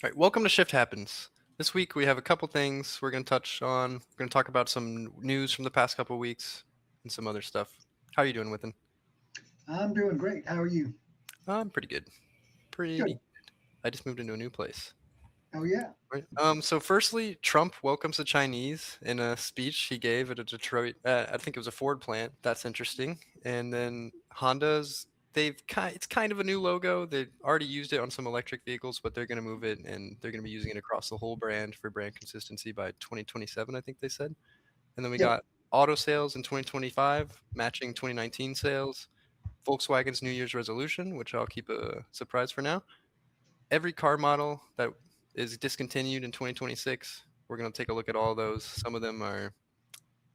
All right, welcome to Shift Happens. This week we have a couple things we're going to touch on. We're going to talk about some news from the past couple weeks and some other stuff. How are you doing, Within? I'm doing great. How are you? I'm pretty good. Pretty Good. good. I just moved into a new place. Oh, yeah. Right. So firstly, Trump welcomes the Chinese in a speech he gave at a Detroit. I think it was a Ford plant. That's interesting. And then Honda's. It's kind of a new logo. They already used it on some electric vehicles, but they're going to move it and they're going to be using it across the whole brand for brand consistency by 2027. I think they said. And then we Yep. got auto sales in 2025 matching 2019 sales. Volkswagen's New Year's resolution, which I'll keep a surprise for now. Every car model that is discontinued in 2026. We're going to take a look at all those. Some of them are,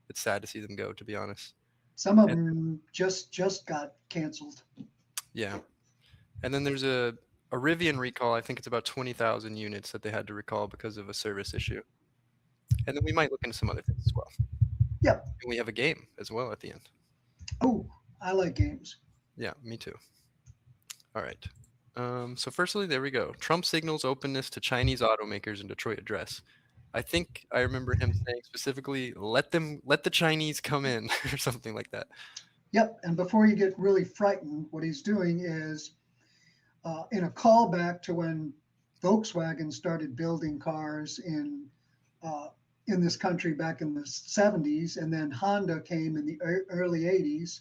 it's sad to see them go, to be honest. Some of And them just got canceled. yeah. And then there's a Rivian recall. I think it's about 20,000 units that they had to recall because of a service issue. And then we might look into some other things as well. Yep. And we have a game as well at the end. Oh, I like games. Yeah, me too. All right. So firstly, there we go. Trump signals openness to Chinese automakers in Detroit address. I think I remember him saying specifically, let the Chinese come in," or something like that. Yep. And before you get really frightened, what he's doing is in a callback to when Volkswagen started building cars uh, in this country back in the 70s, and then Honda came in the early 80s.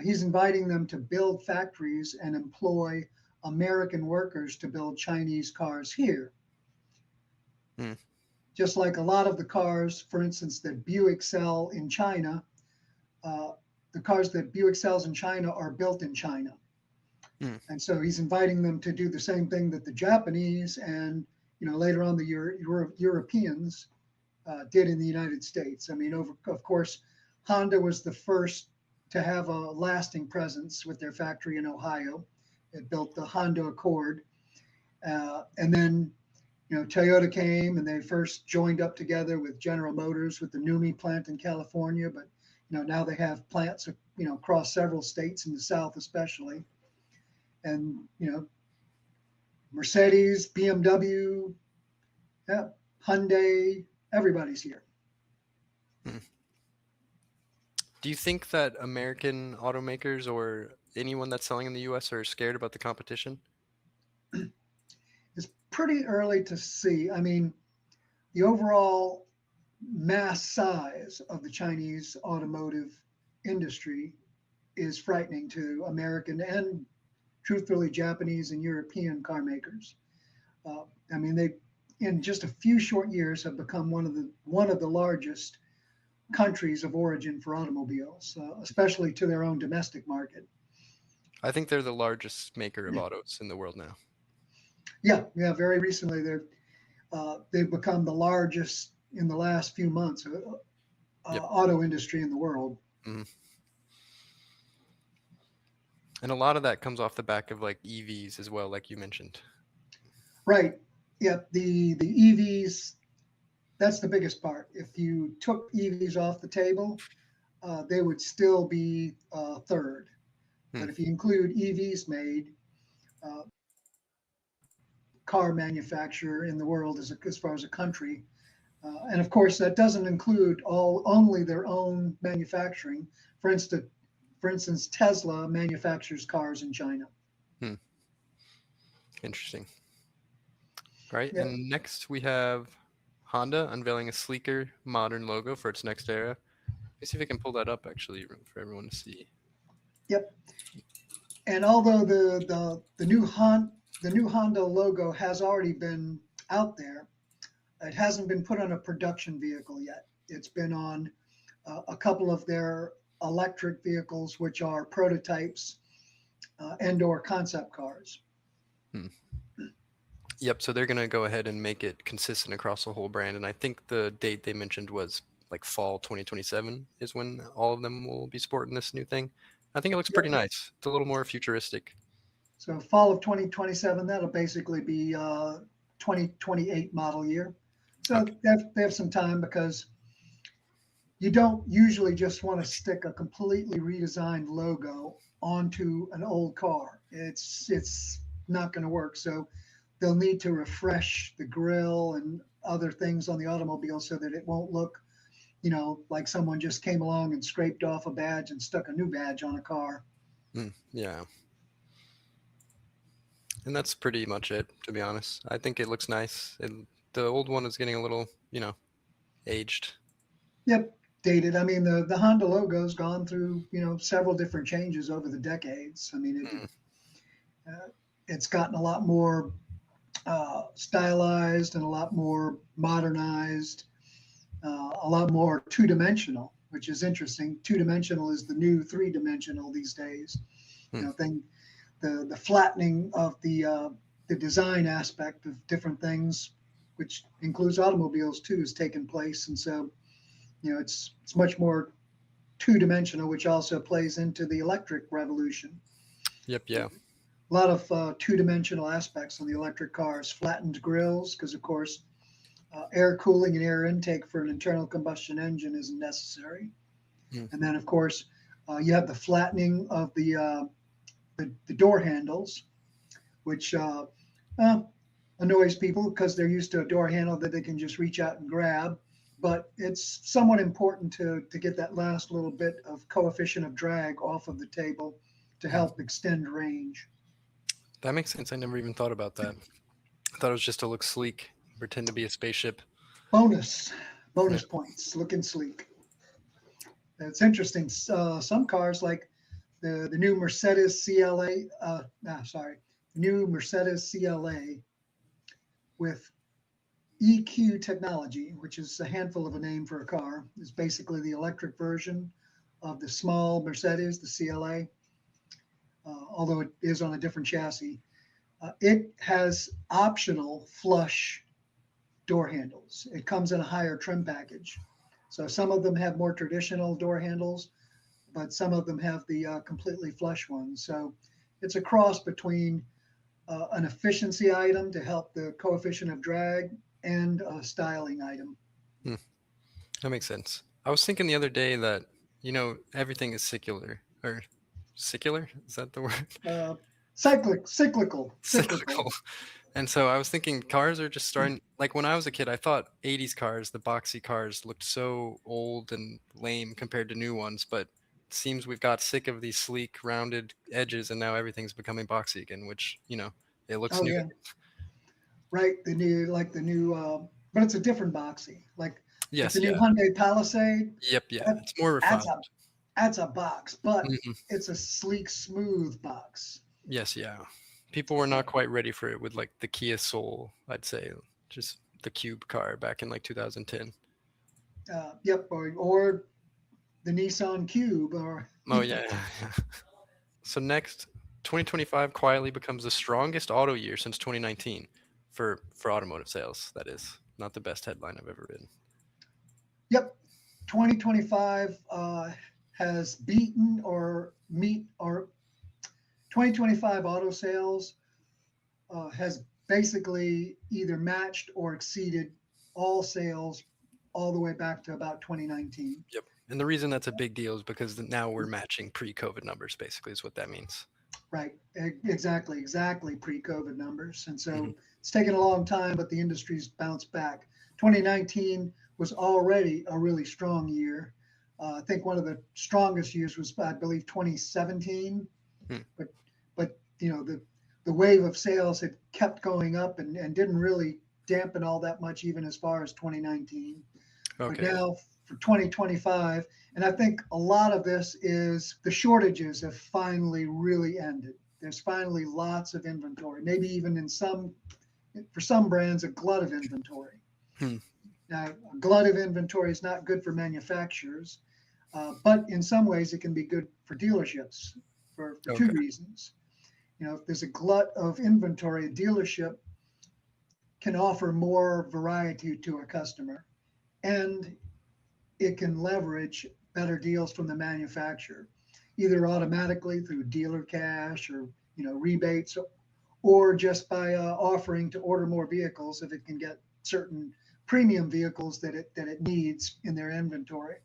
He's inviting them to build factories and employ American workers to build Chinese cars here. Hmm. Just like a lot of the cars, for instance, that Buick sell in China, uh, the cars that Buick sells in China are built in China. Hmm. And so he's inviting them to do the same thing that the Japanese and later on the Europeans did in the United States. I mean, of course, Honda was the first to have a lasting presence with their factory in Ohio. It built the Honda Accord, and then Toyota came and they first joined up together with General Motors with the NUMMI plant in California, but now they have plants across several states in the South, especially, and Mercedes, BMW, yeah, Hyundai, everybody's here. Hmm. Do you think that American automakers or anyone that's selling in the U.S. are scared about the competition? It's pretty early to see. I mean, the overall mass size of the Chinese automotive industry is frightening to American and, truthfully, Japanese and European car makers. I mean, they in just a few short years have become one of the largest countries of origin for automobiles, especially to their own domestic market. I think they're the largest maker of autos in the world now. Yeah, yeah. Very recently, they've become the largest in the last few months Yep. auto industry in the world. Mhm. And a lot of that comes off the back of like EVs as well, like you mentioned. Right. Yep. The EVs. That's the biggest part. If you took EVs off the table, they would still be third. Hmm. But if you include EVs made, uh, car manufacturer in the world as far as a country, and of course that doesn't include only their own manufacturing. For instance, Tesla manufactures cars in China. Hmm. Interesting. All right. Yeah. And next we have Honda unveiling a sleeker, modern logo for its next era. Let me see if I can pull that up actually for everyone to see. Yep. And although the new Honda logo has already been out there, it hasn't been put on a production vehicle yet. It's been on a couple of their electric vehicles, which are prototypes and/or concept cars. Hmm. Yep. So they're going to go ahead and make it consistent across the whole brand. And I think the date they mentioned was like fall 2027 is when all of them will be sporting this new thing. I think it looks pretty Yep. nice. It's a little more futuristic. So fall of 2027, that'll basically be 2028 model year. Okay. So they have some time because you don't usually just want to stick a completely redesigned logo onto an old car. It's not going to work. So they'll need to refresh the grill and other things on the automobile so that it won't look, like someone just came along and scraped off a badge and stuck a new badge on a car. Yeah. And that's pretty much it, to be honest. I think it looks nice. The old one is getting a little, aged. Yep, dated. I mean, the Honda logo's gone through, several different changes over the decades. I mean, Mm, it's gotten a lot more stylized and a lot more modernized, a lot more two-dimensional, which is interesting. Two-dimensional is the new three-dimensional these days. mm. Thing the flattening of the design aspect of different things, which includes automobiles too, has taken place, and so it's much more two-dimensional, which also plays into the electric revolution. Yep, yeah. A lot of two-dimensional aspects on the electric cars, flattened grills, because of course air cooling and air intake for an internal combustion engine isn't necessary. Mm. And then of course you have the flattening of the door handles, which annoys people because they're used to a door handle that they can just reach out and grab. But it's somewhat important to get that last little bit of coefficient of drag off of the table to Mm. help extend range. That makes sense. I never even thought about that. I thought it was just to look sleek, pretend to be a spaceship. Bonus, Yeah. bonus points, looking sleek. It's interesting. Some cars like the new Mercedes CLA, new Mercedes CLA with EQ technology, which is a handful of a name for a car, is basically the electric version of the small Mercedes, the CLA, although it is on a different chassis. It has optional flush door handles. It comes in a higher trim package. So some of them have more traditional door handles, but some of them have the completely flush ones. So it's a cross between an efficiency item to help the coefficient of drag and a styling item. Hmm. That makes sense. I was thinking the other day that, everything is secular. Or secular? Is that the word? Uh, cyclical. Cyclical. And so I was thinking cars are just starting, like when I was a kid, I thought 80s cars, the boxy cars looked so old and lame compared to new ones, but it seems we've got sick of these sleek, rounded edges and now everything's becoming boxy again, which, it looks Oh new. yeah, right. But it's a different boxy. Like the Yes, new yeah. Hyundai Palisade, Yep, yeah. that, It's more that's refined. a box, but Mhm. it's a sleek, smooth box. Yes, yeah. People were not quite ready for it with like the Kia Soul, I'd say, just the cube car back in like 2010. Yep, or the Nissan Cube, or Oh yeah. So next, 2025 quietly becomes the strongest auto year since 2019 for automotive sales. That is not the best headline I've ever read. yep, 2025 has beaten or meet or 2025 auto sales has basically either matched or exceeded all sales all the way back to about 2019. Yep. And the reason that's a big deal is because now we're matching pre-COVID numbers, basically, is what that means. Right, exactly pre-COVID numbers. And Mhm. so it's taken a long time, but the industry's bounced back. 2019 was already a really strong year. I think one of the strongest years was, I believe, 2017. Hmm. But the wave of sales had kept going up and didn't really dampen all that much, even as far as 2019. But Okay. now for 2025, and I think a lot of this is the shortages have finally really ended. There's finally lots of inventory, maybe even for some brands, a glut of inventory. Hmm. Now, a glut of inventory is not good for manufacturers, but in some ways it can be good for dealerships for two Okay. reasons. If there's a glut of inventory, a dealership can offer more variety to a customer, and it can leverage better deals from the manufacturer, either automatically through dealer cash or rebates, or just by offering to order more vehicles if it can get certain premium vehicles that it needs in their inventory.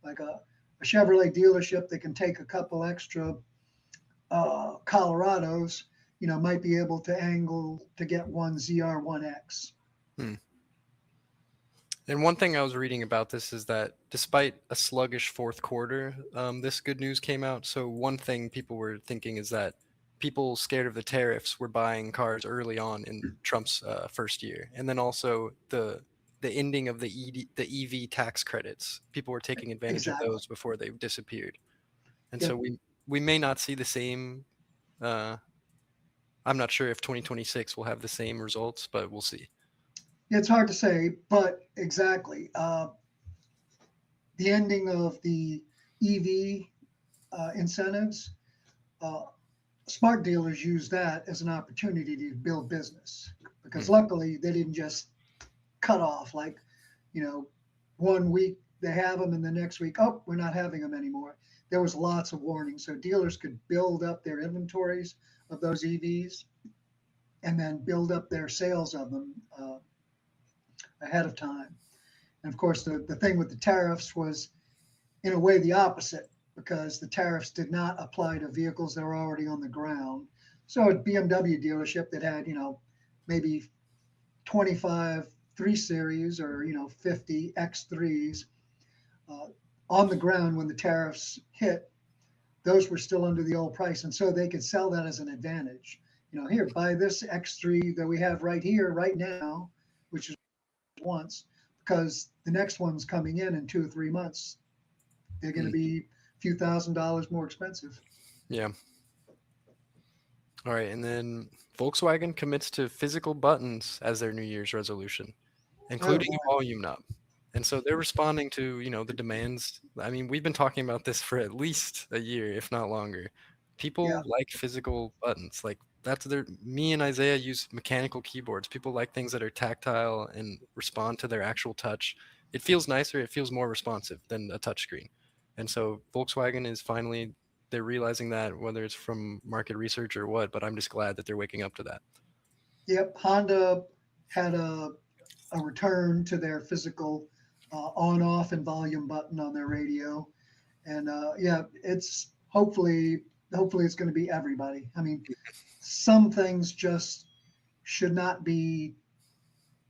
Like a Chevrolet dealership that can take a couple extra Colorados might be able to angle to get one ZR1X. Hmm. And one thing I was reading about this is that despite a sluggish fourth quarter, this good news came out. So one thing people were thinking is that people scared of the tariffs were buying cars early on in Trump's first year, and then also the ending of the EV tax credits. People were taking advantage of Exactly. those before they disappeared, and so Yep. we may not see the same. Uh, I'm not sure if 2026 will have the same results, but we'll see. It's hard to say, but exactly. The ending of the EV incentives, uh, smart dealers use that as an opportunity to build business because Mm, luckily they didn't just cut off like, you know, one week they have them and the next week, oh, we're not having them anymore. There was lots of warning. So dealers could build up their inventories of those EVs and then build up their sales of them ahead of time. And of course, the thing with the tariffs was, in a way, the opposite because the tariffs did not apply to vehicles that were already on the ground. So a BMW dealership that had, maybe 25 3 Series or, 50 X3s uh, on the ground when the tariffs hit, those were still under the old price. And so they could sell that as an advantage. Here, buy this X3 that we have right here, right now, which is once, because the next one's coming in 2 or 3 months. They're going to mm, be a few $1,000s more expensive. yeah. All right, and then Volkswagen commits to physical buttons as their New Year's resolution, Oh including boy, a volume knob. And so they're responding to, the demands. I mean, we've been talking about this for at least a year, if not longer. yeah, People like physical buttons. Like that's their me and Isaiah use mechanical keyboards. People like things that are tactile and respond to their actual touch. It feels nicer, it feels more responsive than a touchscreen. And so Volkswagen is finally they're realizing that whether it's from market research or what, but I'm just glad that they're waking up to that. yep. Honda had a return to their physical on-off and volume button on their radio, and yeah, it's hopefully it's going to be everybody. I mean, some things just should not be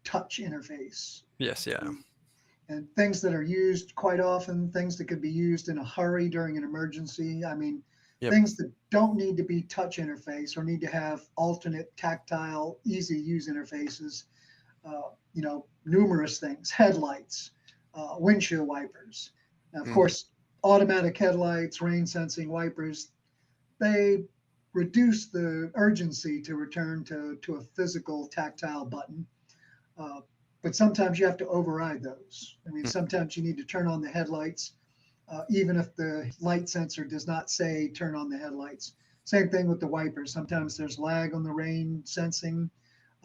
touch interface. Yes, yeah. And things that are used quite often, things that could be used in a hurry during an emergency. I mean, Yep. things that don't need to be touch interface or need to have alternate tactile, easy use interfaces. Numerous things, headlights, windshield wipers. Now, of Mhm. course, automatic headlights, rain sensing wipers, they reduce the urgency to return to a physical tactile button. Uh, but sometimes you have to override those. I mean, Mm. sometimes you need to turn on the headlights, even if the light sensor does not say turn on the headlights. Same thing with the wipers. Sometimes there's lag on the rain sensing.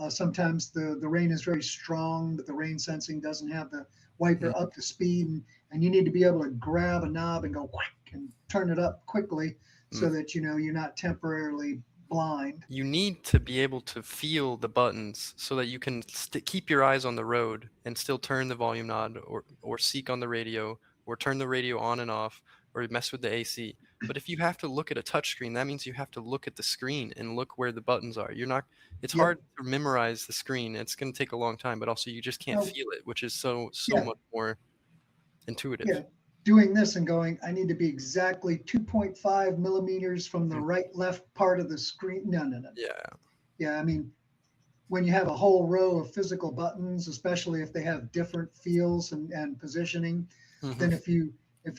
Sometimes the rain is very strong, but the rain sensing doesn't have the wiper Mhm. up to speed, and you need to be able to grab a knob and go whack and turn it up quickly Mm. so that you're not temporarily blind. You need to be able to feel the buttons so that you can keep your eyes on the road and still turn the volume knob or seek on the radio or turn the radio on and off or mess with the AC. But if you have to look at a touchscreen, that means you have to look at the screen and look where the buttons are. You're not it's hard Yep. to memorize the screen. It's going to take a long time, but also you just can't Oh, feel it, which is so yeah. much more intuitive. Yeah, doing this and going, I need to be exactly 2.5 millimeters from the Mm. right left part of the screen. No, no, no. Yeah. Yeah, I mean, when you have a whole row of physical buttons, especially if they have different feels and positioning, Mhm. then if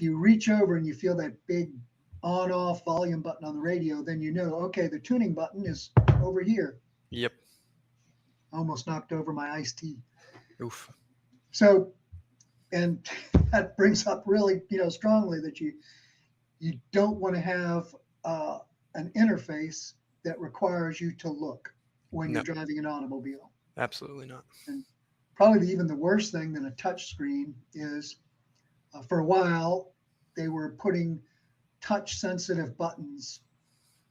you reach over and you feel that big on off volume button on the radio, then you know, okay, the tuning button is over here. Yep. I almost knocked over my iced tea. Oof. So, and that brings up really, strongly that you don't want to have uh, an interface that requires you to look when No, you're driving an automobile. absolutely not. And probably even the worst thing than a touch screen is for a while they were putting touch sensitive buttons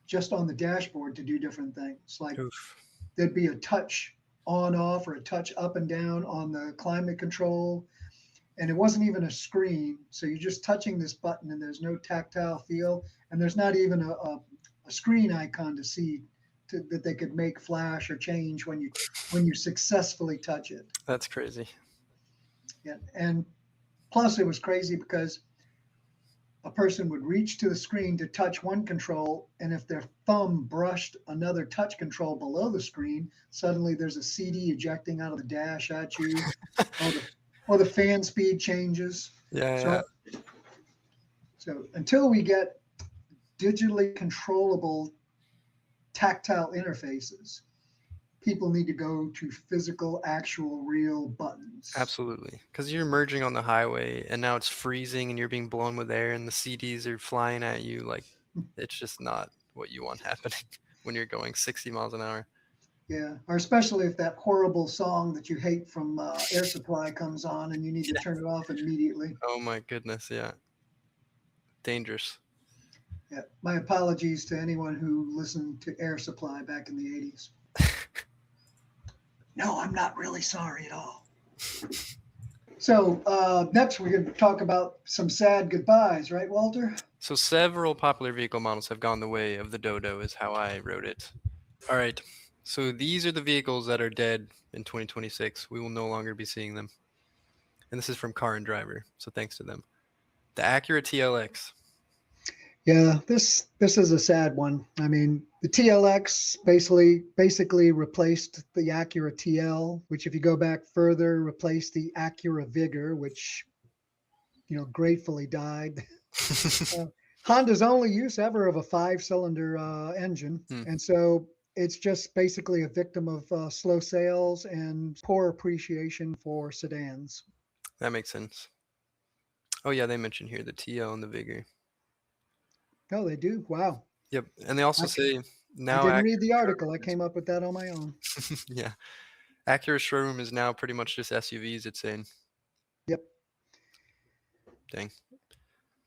just on the dashboard to do different things. Like Oof. there'd be a touch on off or a touch up and down on the climate control. And it wasn't even a screen. So you're just touching this button and there's no tactile feel. And there's not even a screen icon to see that they could make flash or change when you successfully touch it. That's crazy. Yeah. And plus, it was crazy because a person would reach to the screen to touch one control, and if their thumb brushed another touch control below the screen, suddenly there's a CD ejecting out of the dash at you, or the fan speed changes. Yeah, yeah. So so until we get digitally controllable tactile interfaces, people need to go to physical, actual, real buttons. Absolutely. Because you're merging on the highway and now it's freezing and you're being blown with air and the CDs are flying at you. Like, it's just not what you want happening when you're going 60 miles an hour. Yeah, or especially if that horrible song that you hate from Air Supply comes on and you need to Yeah. turn it off immediately. Oh my goodness. Yeah. Dangerous. Yeah, my apologies to anyone who listened to Air Supply back in the 80s. No, I'm not really sorry at all. So next we're going to talk about some sad goodbyes, right, Walter? So several popular vehicle models have gone the way of the Dodo, is how I wrote it. All right. So these are the vehicles that are dead in 2026. We will no longer be seeing them. And this is from Car and Driver. So thanks to them. The Acura TLX. Yeah, this is a sad one. I mean, the TLX basically replaced the Acura TL, which if you go back further, replaced the Acura Vigor, which gratefully died. Uh, Honda's only use ever of a five-cylinder engine, Hmm, and so it's just basically a victim of slow sales and poor appreciation for sedans. that makes sense. Oh yeah, they mentioned here the TL and the Vigor. Oh, they do. Wow. Yep. And they also I, say I now didn't read Acura the article. I showroom came up with that on my own. is yeah. Acura showroom is now pretty much just SUVs, it's saying. Yep. Dang.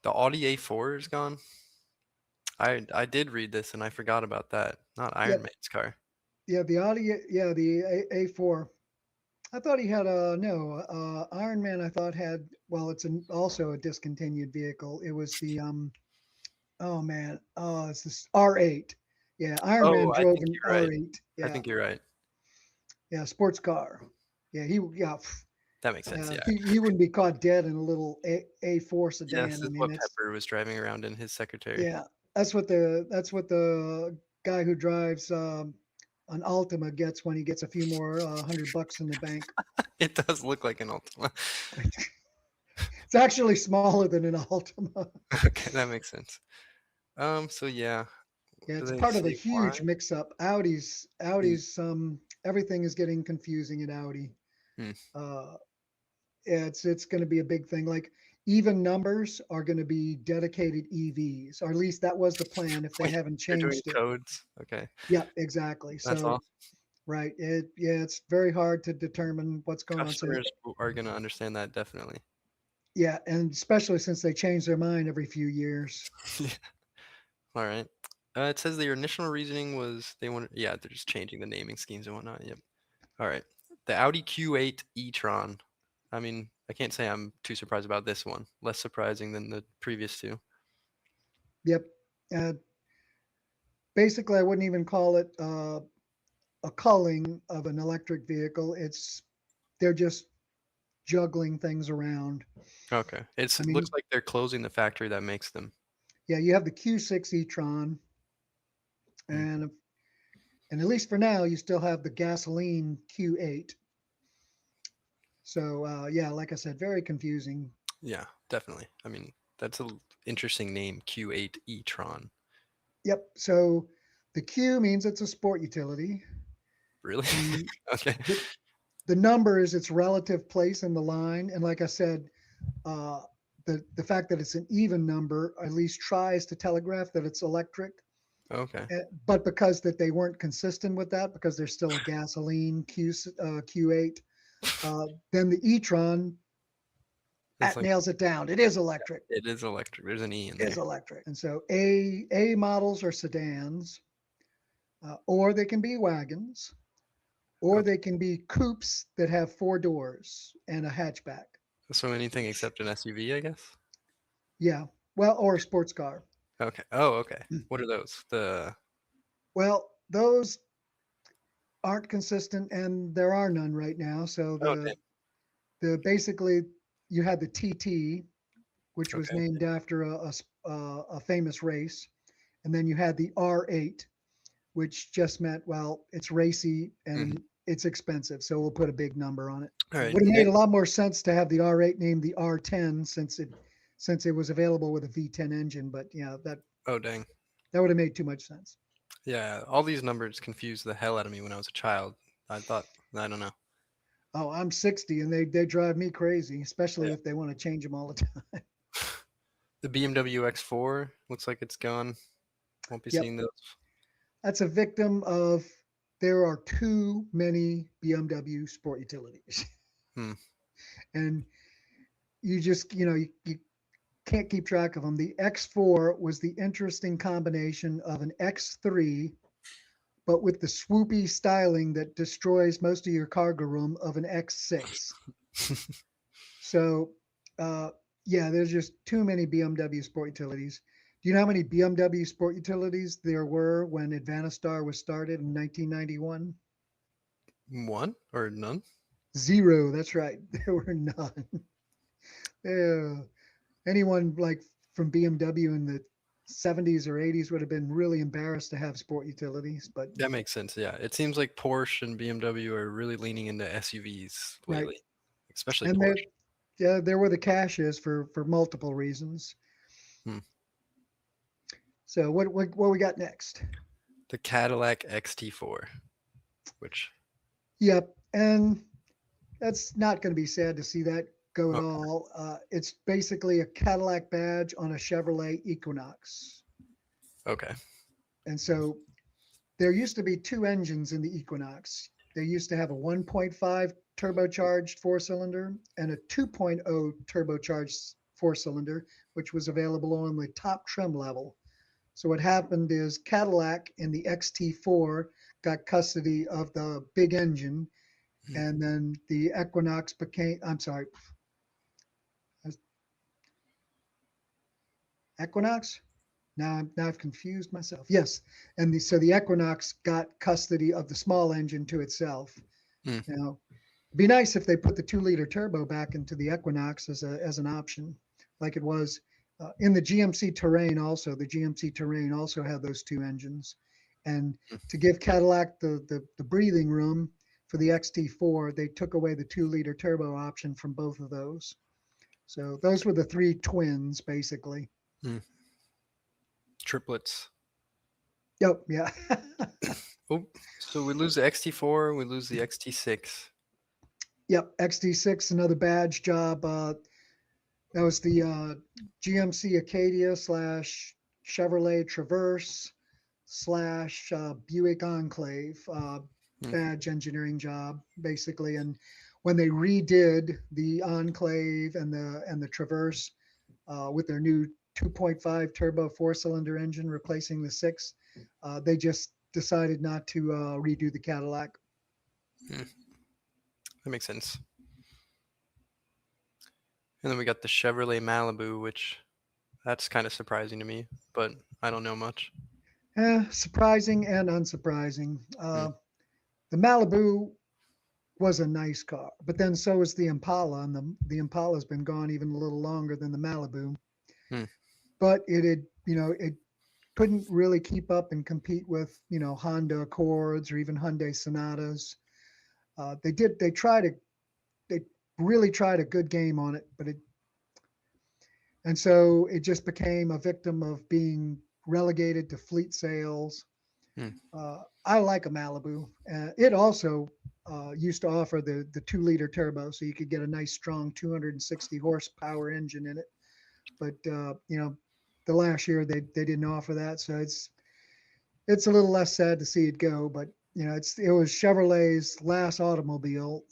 The Audi A4 is gone. I did read this and I forgot about that. Not Iron Yep. Man's car. Yeah. The Audi. Yeah. The A4. I thought he had a no. Iron Man. I thought had. Well, it's also a discontinued vehicle. It was the Oh man. Oh, it's this R8. Yeah. Iron Man Oh, I drove think an you're right. R8. I Yeah. think you're right. Yeah. Sports car. Yeah. That makes sense. Yeah. He wouldn't be caught dead in a little A4 Yeah, this sedan. I is mean, what it's Pepper was driving around in his secretary. yeah. That's what the guy who drives an Altima gets when he gets a few more $100 in the bank. It does look like an Ultima. It's actually smaller than an Altima. Okay, that makes sense. So yeah, Yeah, do it's they part of a say why? huge mix-up. Hmm, Audi's everything is getting confusing at Audi. hmm. Uh, yeah, it's going to be a big thing. Like even numbers are going to be dedicated EVs, or at least that was the plan if they Wait, haven't they're doing changed it. codes? Okay, Yeah, exactly. that's So awesome. right, it's very hard to determine what's going on. So Customers are gonna understand that definitely. yeah, and especially since they change their mind every few years. Yeah. All right. It says their initial reasoning was they wanted, yeah, they're just changing the naming schemes and whatnot. Yep. All right. The Audi Q8 e-tron. I mean, I can't say I'm too surprised about this one. Less surprising than the previous two. Yep. Uh, Basically, I wouldn't even call it a culling of an electric vehicle. They're just juggling things around. Okay. I It looks mean, like they're closing the factory that makes them. yeah, you have the Q6 e-tron, Hmm. and at least for now, you still have the gasoline Q8. So yeah, like I said, very confusing. Yeah, definitely. I mean, that's an interesting name, Q8 e-tron. Yep. So the Q means it's a sport utility. Really? The Okay. the the number is its relative place in the line, and like I said, uh, the fact that it's an even number at least tries to telegraph that it's electric. Okay. But because that they weren't consistent with that, because there's still a gasoline Q8, then the e-tron It's like, nails it down. It is electric. it is electric. There's an E in Is there. electric. And so A models are sedans, or they can be wagons, or Okay. they can be coupes that have four doors and a hatchback. So anything except an SUV, I guess? Yeah. Well, or a sports car. Okay. Oh, okay. What are those? The Well, those aren't consistent, and there are none right now. So Oh, dang. the basically you had the TT, which was Okay. named after a famous race, and then you had the R8, which just meant, well, it's racy Mhm. and it's expensive, so we'll put a big number on it. All It right. would have made a lot more sense to have the R8 named the R10 since it was available with a V10 engine, but yeah, Oh, dang. that would have made too much sense. Yeah, all these numbers confused the hell out of me when I was a child. I thought, I don't know. Oh, I'm 60 and they drive me crazy, Yeah. especially if they want to change them all the time. The BMW X4 looks like it's gone. Won't be Yep, seeing those. that's a victim of there are too many BMW sport utilities. Hmm. And you just, you can't keep track of them. The X4 was the interesting combination of an X3, but with the swoopy styling that destroys most of your cargo room of an X6. So, uh, yeah, there's just too many BMW sport utilities. Do you know how many BMW sport utilities there were when Advanta-STAR was started in 1991? One or none? Zero. That's right. There were none. Yeah. Anyone like from BMW in the 70s or 80s would have been really embarrassed to have sport utilities, but That makes sense. Yeah, it seems like Porsche and BMW are really leaning into SUVs right. lately, especially And Porsche. there were the caches for multiple reasons. Hmm. So what we got next? The Cadillac XT4, which Yep. And that's not going to be sad to see that go at oh, all. It's basically a Cadillac badge on a Chevrolet Equinox. okay. And so there used to be two engines in the Equinox. They used to have a 1.5 turbocharged four cylinder and a 2.0 turbocharged four cylinder, which was available on the top trim level. So what happened is Cadillac in the XT4 got custody of the big engine, Hmm. and then the Equinox became, I'm sorry, Equinox? Now I've confused myself. Yes, and so the Equinox got custody of the small engine to itself. Hmm. Now, it'd be nice if they put the 2-liter turbo back into the Equinox as an option, like it was in the GMC Terrain. Also, the GMC Terrain also had those two engines, and to give Cadillac the breathing room for the XT4, they took away the 2-liter turbo option from both of those. So those were the three twins, basically. Hmm. Triplets. Yep, yeah. Oh, so we lose the XT4, we lose the XT6. Yep, XT6, another badge job. That was the GMC Acadia slash Chevrolet Traverse slash Buick Enclave Hmm. badge engineering job, basically. And when they redid the Enclave and the Traverse with their new 2.5 turbo four cylinder engine replacing the six, they just decided not to redo the Cadillac. Hmm. That makes sense. And then we got the Chevrolet Malibu, which that's kind of surprising to me, but I don't know much. Surprising and unsurprising. Hmm. The Malibu was a nice car, but then so is the Impala, and the Impala's been gone even a little longer than the Malibu. Hmm. But it couldn't really keep up and compete with Honda Accords or even Hyundai Sonatas. They tried they really tried a good game on it, but and so it just became a victim of being relegated to fleet sales. Hmm. I like a Malibu. It also used to offer the 2-liter turbo, so you could get a nice strong 260 horsepower engine in it. But the last year they didn't offer that, so it's a little less sad to see it go. But it was Chevrolet's last automobile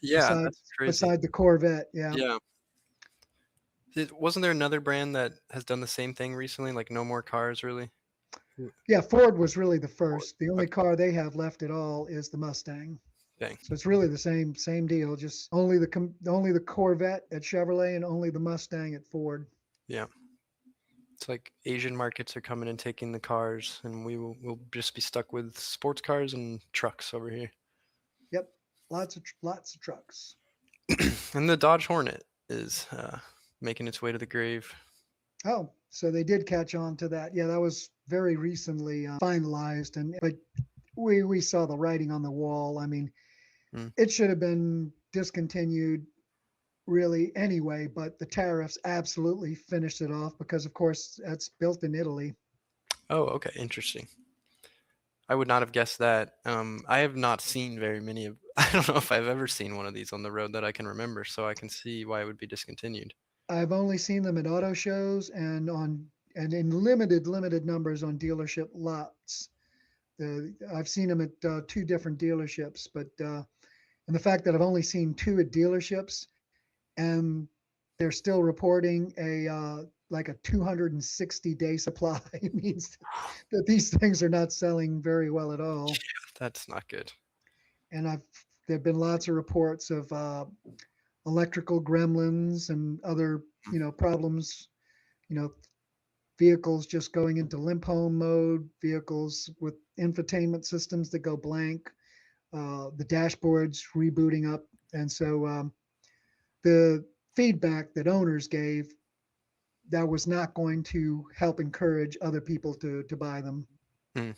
Yeah, that's crazy. beside the Corvette. Yeah, Yeah. Wasn't there another brand that has done the same thing recently? Like no more cars, really? Who- yeah. Ford was really the Ford. first. The only Okay, car they have left at all is the Mustang. dang. So it's really the same deal. Just only the Corvette at Chevrolet and only the Mustang at Ford. Yeah. It's like Asian markets are coming and taking the cars, and we'll just be stuck with sports cars and trucks over here. Yep, lots of trucks. And the Dodge Hornet is making its way to the grave. Oh, so they did catch on to that. Yeah, that was very recently finalized, and but we saw the writing on the wall. I mean, Mm. it should have been discontinued really anyway, but the tariffs absolutely finished it off because, of course, that's built in Italy. Oh, okay, interesting. I would not have guessed that. I have not seen very many of. I don't know if I've ever seen one of these on the road that I can remember, so I can see why it would be discontinued. I've only seen them at auto shows and in limited numbers on dealership lots. I've seen them at two different dealerships, but and the fact that I've only seen two at dealerships and they're still reporting a like a 260-day supply means that these things are not selling very well at all. That's not good. And there've been lots of reports of electrical gremlins and other problems. You know, vehicles just going into limp home mode, vehicles with infotainment systems that go blank, the dashboards rebooting up, and so the feedback that owners gave that was not going to help encourage other people to buy them. Hmm,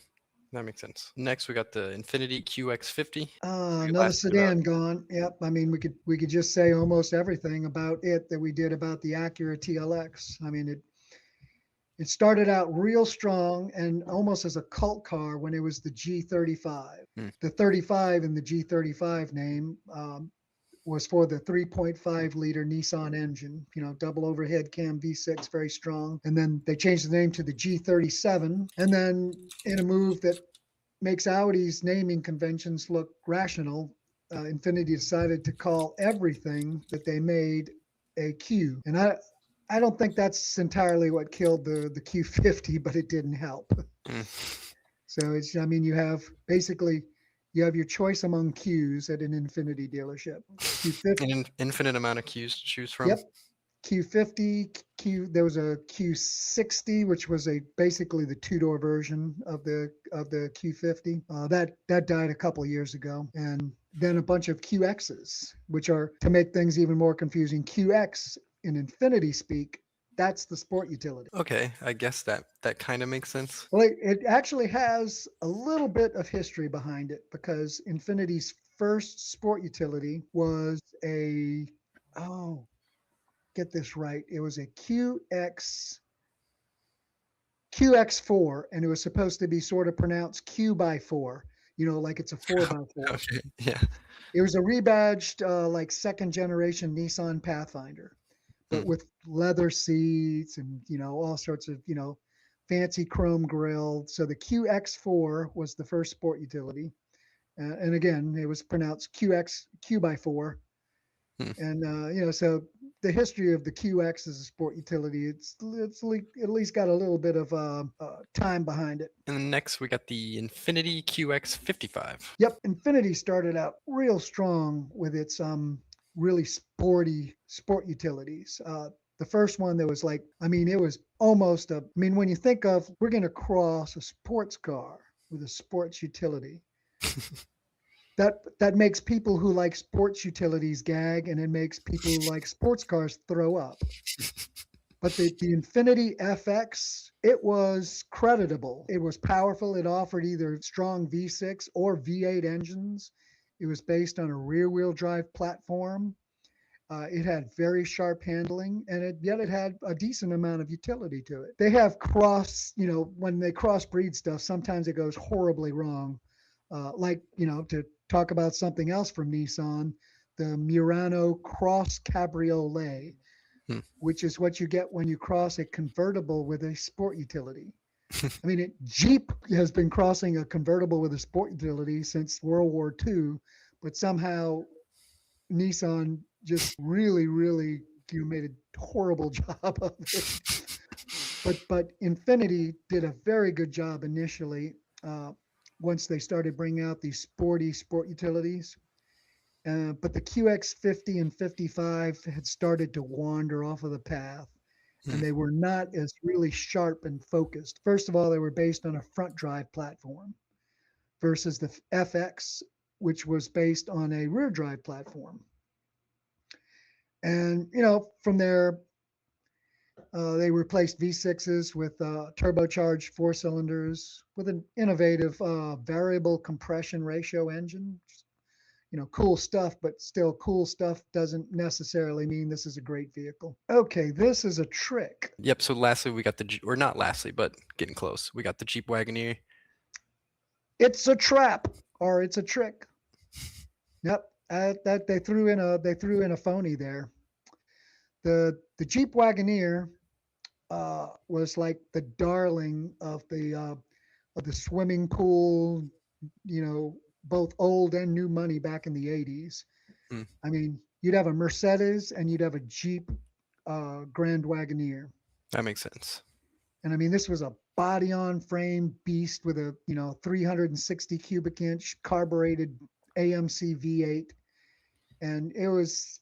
that makes sense. Next, we got the Infiniti QX50. We Another lasted about. sedan gone. Yep. I mean, we could just say almost everything about it that we did about the Acura TLX. I mean, it started out real strong and almost as a cult car when it was the G35. Hmm, The 35 in the G35 name was for the 3.5 liter Nissan engine, double overhead cam V6, very strong. And then they changed the name to the G37. And then in a move that makes Audi's naming conventions look rational, Infiniti decided to call everything that they made a Q. And I don't think that's entirely what killed the Q50, but it didn't help. hmm. So I mean, you have your choice among Qs at an Infiniti dealership. Q50, An infinite amount of cues to choose from. yep. Q50, there was a Q60, which was basically the two-door version of the Q50. That died a couple of years ago, and then a bunch of QXs, which are, to make things even more confusing, QX in Infinity speak. That's the sport utility. Okay, I guess that kind of makes sense. Well, it actually has a little bit of history behind it because Infiniti's first sport utility was oh, get this right. It was a QX4, and it was supposed to be sort of pronounced Q by four, like it's a four by four. Okay, yeah. It was a rebadged, like second generation Nissan Pathfinder, but Hmm. with leather seats and, all sorts of, fancy chrome grille. So the QX4 was the first sport utility. And again, it was pronounced Q by four. Hmm. And so the history of the QX as a sport utility, it's at least got a little bit of time behind it. And then next we got the Infiniti QX55. Yep, Infinity started out real strong with its really sporty sport utilities. The first one that was like, I mean, it was almost I mean, when you think of we're going to cross a sports car with a sports utility, that makes people who like sports utilities gag, and it makes people who like sports cars throw up. But the Infinity FX, it was creditable. It was powerful. It offered either strong V6 or V8 engines. It was based on a rear-wheel drive platform. It had very sharp handling, and yet it had a decent amount of utility to it. They have when they crossbreed stuff, sometimes it goes horribly wrong. To talk about something else from Nissan, the Murano Cross Cabriolet, Hmm. which is what you get when you cross a convertible with a sport utility. I mean, Jeep has been crossing a convertible with a sport utility since World War II, but somehow Nissan just really, really made a horrible job of it. But Infiniti did a very good job initially once they started bringing out these sporty sport utilities. But the QX50 and 55 had started to wander off of the path. and Hmm. they were not as really sharp and focused. First of all, they were based on a front drive platform versus the FX, which was based on a rear drive platform. And, from there, they replaced V6s with turbocharged four cylinders with an innovative variable compression ratio engine. Cool stuff, but still, cool stuff doesn't necessarily mean this is a great vehicle. Okay, this is a trick. Yep. So lastly, we got or not lastly, but getting close. We got the Jeep Wagoneer. It's a trap, or it's a trick. Yep, that they threw in a phony there. The Jeep Wagoneer was like the darling of the swimming pool, both old and new money back in the 80s. Hmm. I mean, you'd have a Mercedes and you'd have a Jeep Grand Wagoneer. That makes sense. And I mean, this was a body on frame beast with a, 360 cubic inch carbureted AMC V8. And it was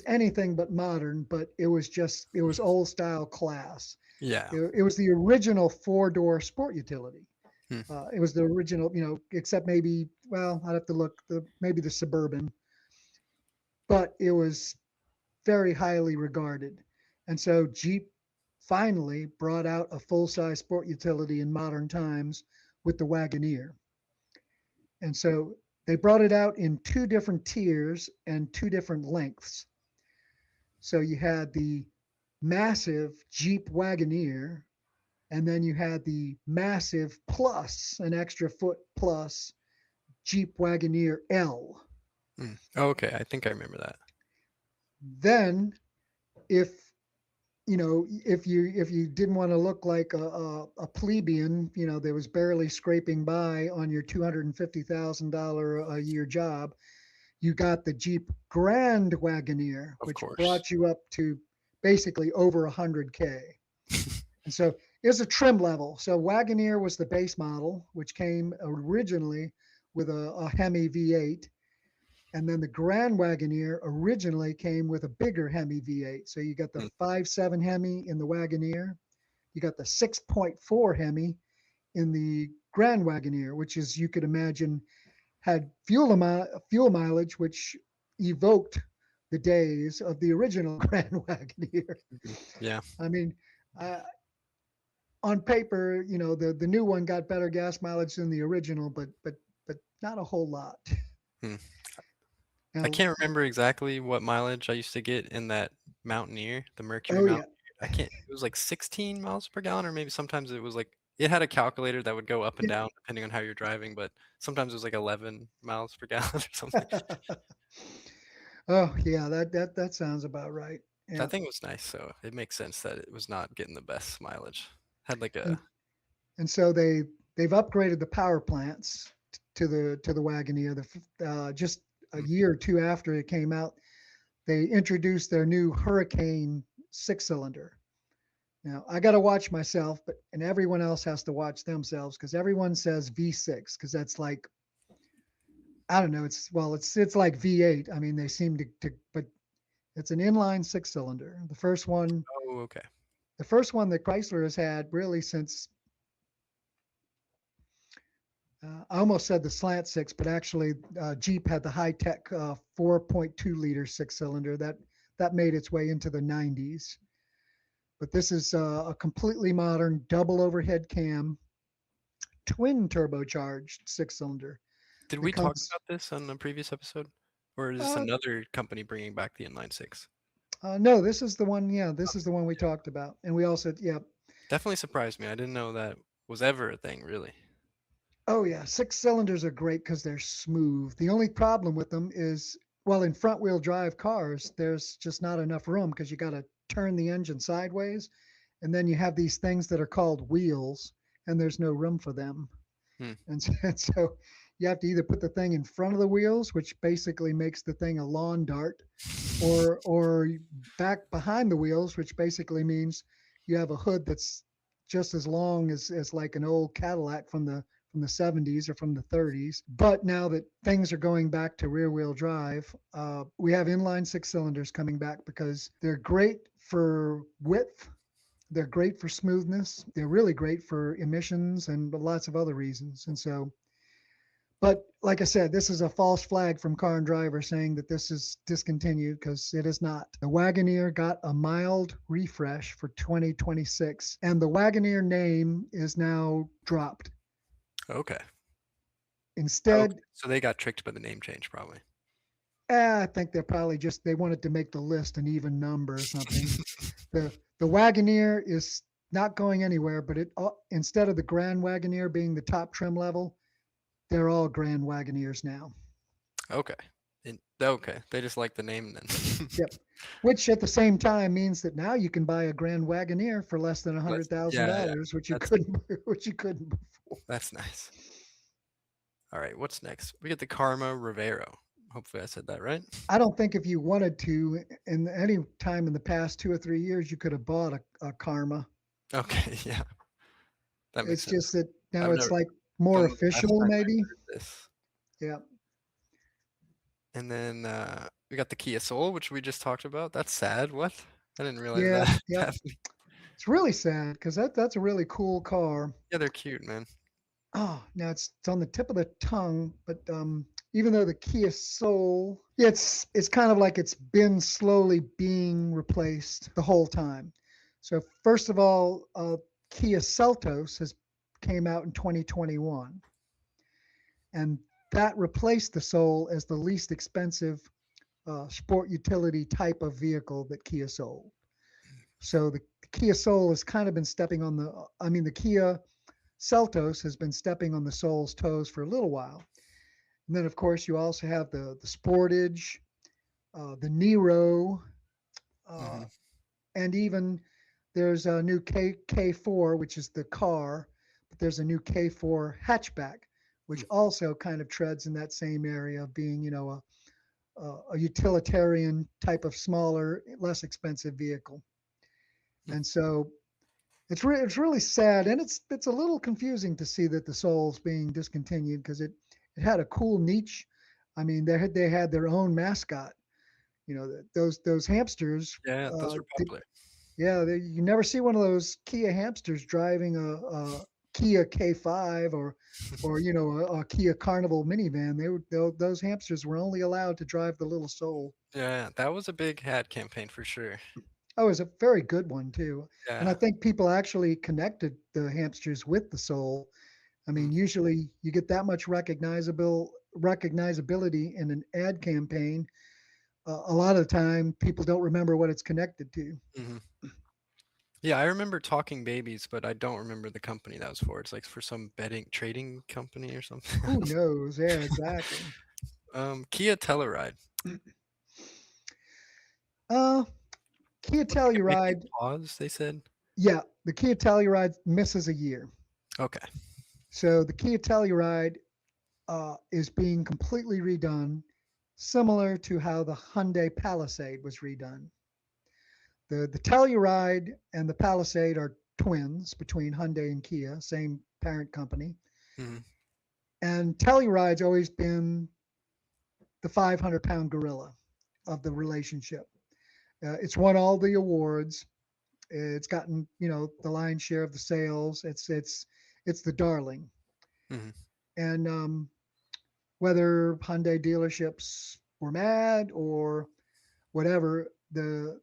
anything but modern, but it was old style class. Yeah. It was the original four-door sport utility. Hmm. It was the original, except maybe, well, I'd have to look, maybe the Suburban, but it was very highly regarded. And so Jeep finally brought out a full-size sport utility in modern times with the Wagoneer. And so they brought it out in two different tiers and two different lengths. So you had the massive Jeep Wagoneer, and then you had the massive plus, an extra foot plus Jeep Wagoneer L. Hmm. Oh, okay. I think I remember that. Then, if if you didn't want to look like a plebeian, that was barely scraping by on your $250,000 a year job, you got the Jeep Grand Wagoneer, Of which course. brought you up to basically over 100K. And so it's a trim level. So Wagoneer was the base model, which came originally with a Hemi V8. And then the Grand Wagoneer originally came with a bigger Hemi V8. So you got the Hmm. 5.7 Hemi in the Wagoneer. You got the 6.4 Hemi in the Grand Wagoneer, which, is, you could imagine, had fuel mileage, which evoked the days of the original Grand Wagoneer. Mhm. Yeah. I mean, uh, on paper, the new one got better gas mileage than the original, but not a whole lot. Hmm. I Now, can't remember exactly what mileage I used to get in that Mountaineer, the Mercury oh yeah, Mountaineer. I can't. It was like 16 miles per gallon, or maybe sometimes it was like it had a calculator that would go up and yeah. down depending on how you're driving, but sometimes it was like 11 miles per gallon or something. Oh yeah, that sounds about right. Yeah, That thing was nice, so it makes sense that it was not getting the best mileage. Had like and a and so they've upgraded the power plants to the Wagoneer. Just a mm, year or two after it came out, they introduced their new Hurricane six-cylinder. Now I got to watch myself, and everyone else has to watch themselves because everyone says V6 because that's like, I don't know. It's like V8. I mean, they seem but it's an inline six-cylinder. oh, okay. The first one that Chrysler has had really since, I almost said the slant six, but actually Jeep had the high tech 4.2 liter six-cylinder that made its way into the 90s. But this is a completely modern double overhead cam, twin turbocharged six-cylinder Did that we talk comes. about this on a previous episode? Or is this Uh, another company bringing back the inline six? no, this is the one. Yeah, this is the one we talked about, and we also, yeah. Definitely surprised me. I didn't know that was ever a thing, really. Oh yeah, six cylinders are great because they're smooth. The only problem with them is, well, in front wheel drive cars, there's just not enough room because you got to turn the engine sideways, and then you have these things that are called wheels, and there's no room for them. Hmm. And so you have to either put the thing in front of the wheels, which basically makes the thing a lawn dart, or back behind the wheels, which basically means you have a hood that's just as long as like an old Cadillac from the 70s or from the 30s. But now that things are going back to rear wheel drive, we have inline six cylinders coming back because they're great for width They're great for smoothness. They're really great for emissions and lots of other reasons. And so, but like I said, this is a false flag from Car and Driver saying that this is discontinued because it is not. The Wagoneer got a mild refresh for 2026, and the Wagoneer name is now dropped. Okay. Okay. Instead, So they got tricked by the name change, probably. I think they're probably just they wanted to make the list an even number or something. The Wagoneer is not going anywhere, but it instead of the Grand Wagoneer being the top trim level, they're all Grand Wagoneers now. Okay. Okay. They just like the name then. Yep. Which at the same time means that now you can buy a Grand Wagoneer for less than a hundred thousand Yeah, yeah. dollars, That's which you couldn't before. that's nice. All right, what's next? We get the Karma Rivero. Hopefully I said that right. I don't think if you wanted to, in any time in the past 2 or 3 years, you could have bought a Karma. Okay, yeah. That makes It's sense. just that now I've it's never like more When was the last official, time I maybe. heard this? Yeah. And then we got the Kia Soul, which we just talked about. That's sad. What? I didn't realize Yeah. that Yep. happened. It's really sad because that's a really cool car. Yeah, they're cute, man. Oh, now it's on the tip of the tongue, but even though the Kia Soul, yeah, it's kind of like it's been slowly being replaced the whole time. So first of all, Kia Seltos has came out in 2021, and that replaced the Soul as the least expensive sport utility type of vehicle that Kia sold. So the Kia Soul has kind of been stepping on the, I mean, the Kia Seltos has been stepping on the Soul's toes for a little while. And then, of course, you also have the Sportage, the Nero, uh, Hmm. and even there's a new K4, which is the car, but there's a new K4 hatchback, which also kind of treads in that same area of being, a utilitarian type of smaller, less expensive vehicle. And so it's really sad, and it's a little confusing to see that the Soul's being discontinued because it had a cool niche. I mean, they had their own mascot. Those hamsters. Yeah, those are popular. Yeah, you never see one of those Kia hamsters driving a Kia K5 or a Kia Carnival minivan. Those hamsters were only allowed to drive the little Soul. Yeah, that was a big ad campaign for sure. Oh, it was a very good one too. And I Yeah. think people actually connected the hamsters with the Soul. I Mm. mean, usually you get that much recognizability in an ad campaign. A lot of the time, people don't remember what it's connected to. Hmm. Yeah, I remember Talking Babies, but I don't remember the company that was for. It's like for some betting trading company or something. Who knows? Yeah, exactly. Kia Telluride. Uh, Kia Looks like it may be Telluride, a pause, they said. yeah, the Kia Telluride misses a year. Okay. So the Kia Telluride is being completely redone, similar to how the Hyundai Palisade was redone. The Telluride and the Palisade are twins between Hyundai and Kia, same parent company. Hmm. And Telluride's always been the 500-pound gorilla of the relationship. It's won all the awards. It's gotten the lion's share of the sales. It's the darling. Hmm. And whether Hyundai dealerships were mad or whatever, the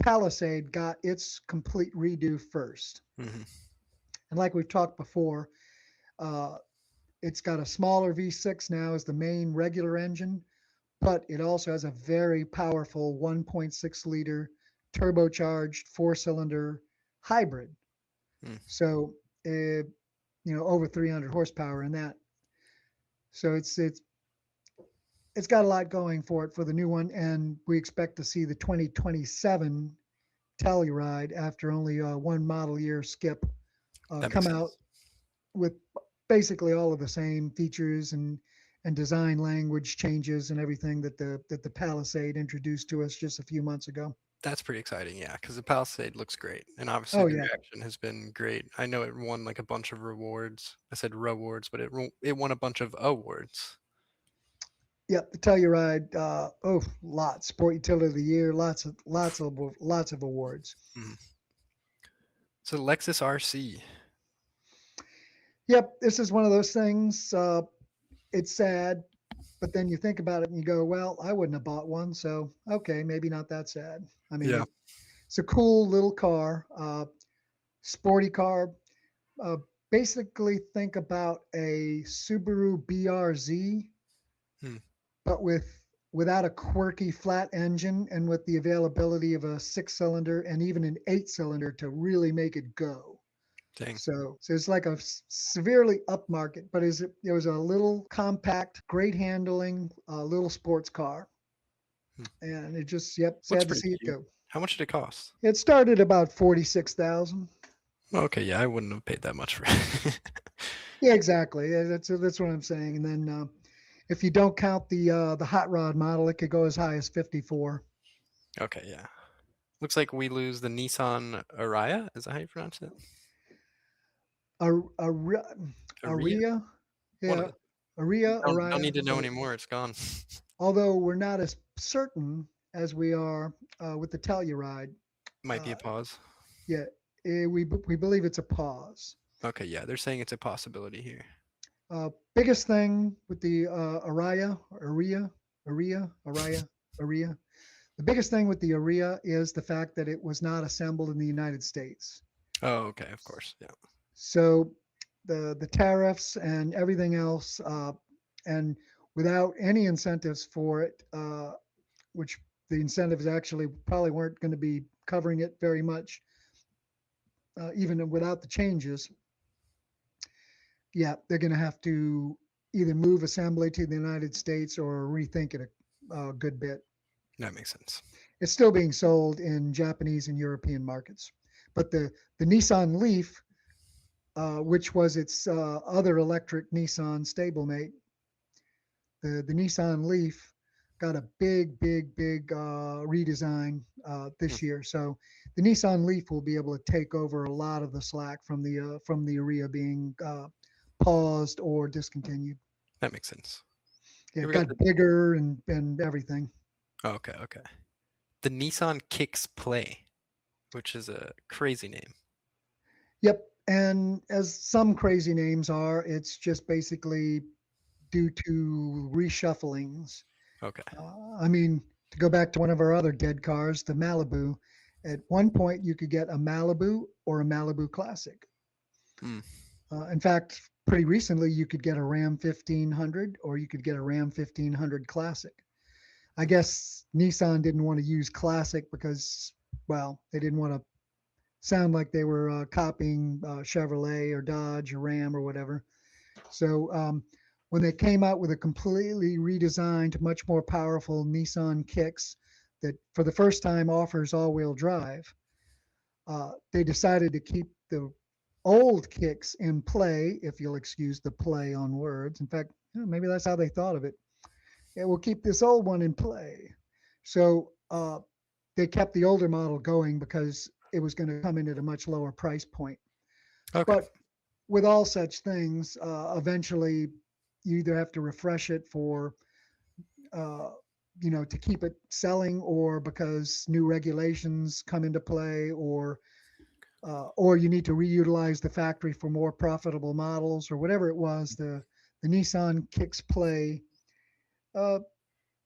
Palisade got its complete redo first. Hmm. And like we've talked before, uh, it's got a smaller V6 now as the main regular engine, but it also has a very powerful 1.6 liter turbocharged four-cylinder hybrid. Mm. So, over 300 horsepower in that. So it's got a lot going for it for the new one, and we expect to see the 2027 Telluride after only one model year skip That makes come out sense. with basically all of the same features and design language changes and everything that the Palisade introduced to us just a few months ago. That's pretty exciting, yeah, because the Palisade looks great, and obviously Oh the yeah, reaction has been great. I know it won like a bunch of rewards. I said rewards, but it won a bunch of awards. yep. The Telluride, lots sport utility of the year, lots of awards. Mhm. So Lexus RC. Yep, this is one of those things. It's sad, but then you think about it and you go, well, I wouldn't have bought one, so okay, maybe not that sad. I mean, Yeah. it's a cool little car, sporty car. Uh, Basically, think about a Subaru BRZ, Hmm. but without a quirky flat engine and with the availability of a six-cylinder and even an eight-cylinder to really make it go. Dang. So it's like a severely upmarket, but it was a little compact, great handling, little sports car, Hmm. and it just yep, Looks sad to pretty see it cute. go. How much did it cost? It started about 46,000. Okay, yeah, I wouldn't have paid that much for it. Yeah, exactly. Yeah, that's what I'm saying. And then if you don't count the hot rod model, it could go as high as 54. Okay, yeah. Looks like we lose the Nissan Ariya. Is that how you pronounce it? A Aria, Ariya? One of yeah, the. Don't Aria, need to know but anymore. It's gone. although we're not as certain as we are with the Telluride, Might be a uh, pause. yeah, we believe it's a pause. Okay, yeah, they're saying it's a possibility here. Biggest thing with the Aria. The biggest thing with the Aria is the fact that it was not assembled in the United States. Oh, okay, of course. Yeah. So the tariffs and everything else, and without any incentives for it, which the incentives actually probably weren't going to be covering it very much, even without the changes. Yeah, they're going to have to either move assembly to the United States or rethink it a good bit. That makes sense. It's still being sold in Japanese and European markets, but the Nissan Leaf, which was its other electric Nissan stablemate, the Nissan Leaf got a big redesign Hmm, this year. So the Nissan Leaf will be able to take over a lot of the slack from the Aria being paused or discontinued. that makes sense. Yeah, Here it we got got bigger and everything. okay, okay. The Nissan Kicks Play, which is a crazy name. Yep. And as some crazy names are, it's just basically due to reshufflings. Okay. I mean, to go back to one of our other dead cars, the Malibu, at one point you could get a Malibu or a Malibu Classic. Hmm. In fact, pretty recently you could get a Ram 1500 or you could get a Ram 1500 Classic. I guess Nissan didn't want to use Classic because, well, they didn't want to sound like they were copying Chevrolet or Dodge or Ram or whatever. So when they came out with a completely redesigned, much more powerful Nissan Kicks that for the first time offers all-wheel drive, they decided to keep the old Kicks in play, if you'll excuse the play on words. In fact, maybe that's how they thought of it. Yeah, we'll keep this old one in play. So they kept the older model going because it was going to come in at a much lower price point. Okay. But with all such things, eventually you either have to refresh it for, uh, to keep it selling, or because new regulations come into play, or you need to reutilize the factory for more profitable models, or whatever it was. The Nissan Kicks Play uh, It's